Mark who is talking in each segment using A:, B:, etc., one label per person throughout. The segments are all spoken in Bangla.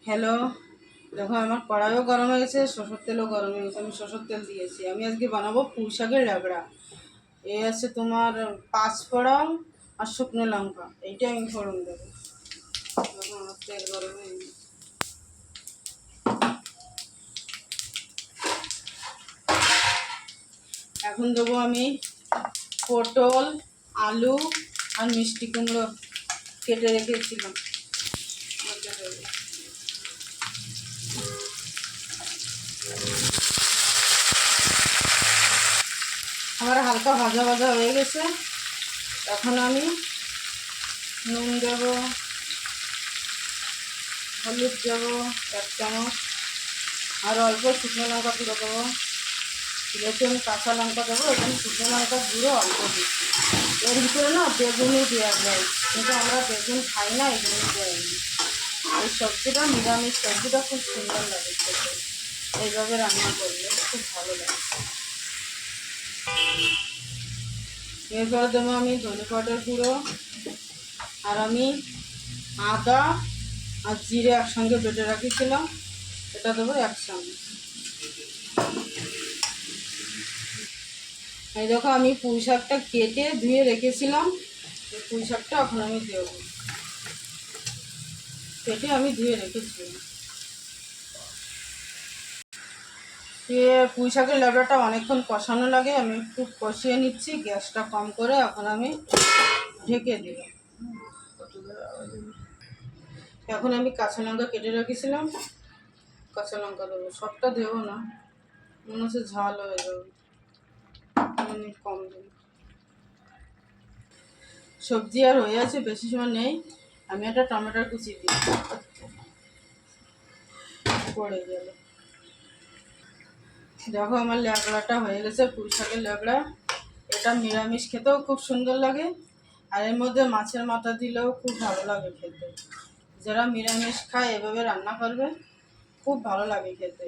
A: হ্যালো, দেখো আমার কড়াইও গরম হয়ে গেছে, সরষের তেলও গরম হয়ে গেছে। আমি সরষের তেল দিয়েছি। আমি আজকে বানাবো পুঁই শাকের ল্যাবড়া। এই আছে তোমার 5 ফোড়ন আর শুকনো লঙ্কা, এইটাই আমি ফোড়ন দেবো। দেখো আমার তেল গরম হয়ে গেছে। এখন দেবো আমি পটল, আলু আর মিষ্টি কুমড়ো কেটে রেখেছিলাম। আমার হালকা ভাজা ভাজা হয়ে গেছে। এখন আমি নুন দেবো, হলুদ দেবো 1 চামচ, আর অল্প শুকনো লঙ্কা গুঁড়ো দেবো। যেহেতু আমি কাঁচা লঙ্কা দেবো, এখানে শুকনো লঙ্কা গুঁড়ো অল্প দিচ্ছি। এর ভিতরে না বেগুনও দেওয়া যায়, কিন্তু আমরা বেগুন খাই না, এই জন্য দেয়নি। এই সবজিটা নিরামিষ সবজিটা খুব সুন্দর লাগে খেতে, এইভাবে রান্না করলে খুব ভালো লাগে। এরপরে দেবো আমি ধনে পাউডার গুঁড়ো, আর আমি আদা আর জিরে একসঙ্গে বেটে রাখিছিলাম, এটা দেবো 1 চামচ। এই দেখো আমি পুঁই শাকটা কেটে ধুয়ে রেখেছিলাম, এই পুঁই শাকটা এখন আমি দেবো। কেটে আমি ধুয়ে রেখেছিলাম। পুঁই শাকের ল্যাবড়াটা অনেকক্ষণ কষানো লাগে, আমি একটু কষিয়ে নিচ্ছি, গ্যাসটা কম করে। এখন আমি ঢেকে দিই। এখন আমি কাঁচা লঙ্কা কেটে রেখেছিলাম, কাঁচা লঙ্কা দেবো। সবটা দেবো না, মনে হচ্ছে ঝাল হয়ে যাবে, আমি কম দেবো। সবজি আর হয়ে আছে, বেশি সময় নেই। আমি একটা টমেটোর কুচি দিই, পড়ে গেল। দেখো আমার ল্যাবড়াটা হয়ে গেছে, পুঁই শাকের ল্যাবড়া। এটা নিরামিষ খেতেও খুব সুন্দর লাগে, আর এর মধ্যে মাছের মাথা দিলেও খুব ভালো লাগে খেতে। যারা নিরামিষ খায় এভাবে রান্না করবে, খুব ভালো লাগে খেতে,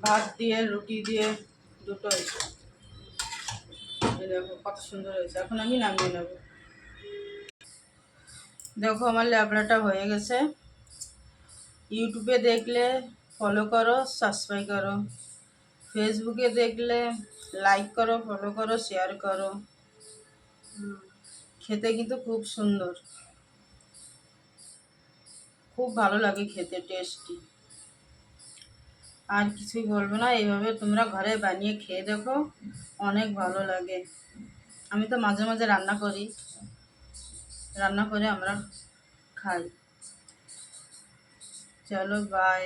A: ভাত দিয়ে রুটি দিয়ে দুটোই। দেখো কত সুন্দর হয়েছে। এখন আমি নামিয়ে নেব। দেখো আমার ল্যাবড়াটা হয়ে গেছে। ইউটিউবে দেখলে ফলো করো, সাবস্ক্রাইব করো। ফেসবুকে দেখলে লাইক করো, ফলো করো, শেয়ার করো। খেতে কিন্তু খুব সুন্দর, খুব ভালো লাগে খেতে, টেস্টি। আর কিছুই বলবো না, এইভাবে তোমরা ঘরে বানিয়ে খেয়ে দেখো, অনেক ভালো লাগে। আমি তো মাঝে মাঝে রান্না করি, রান্না করে আমরা খাই। চলো বাই।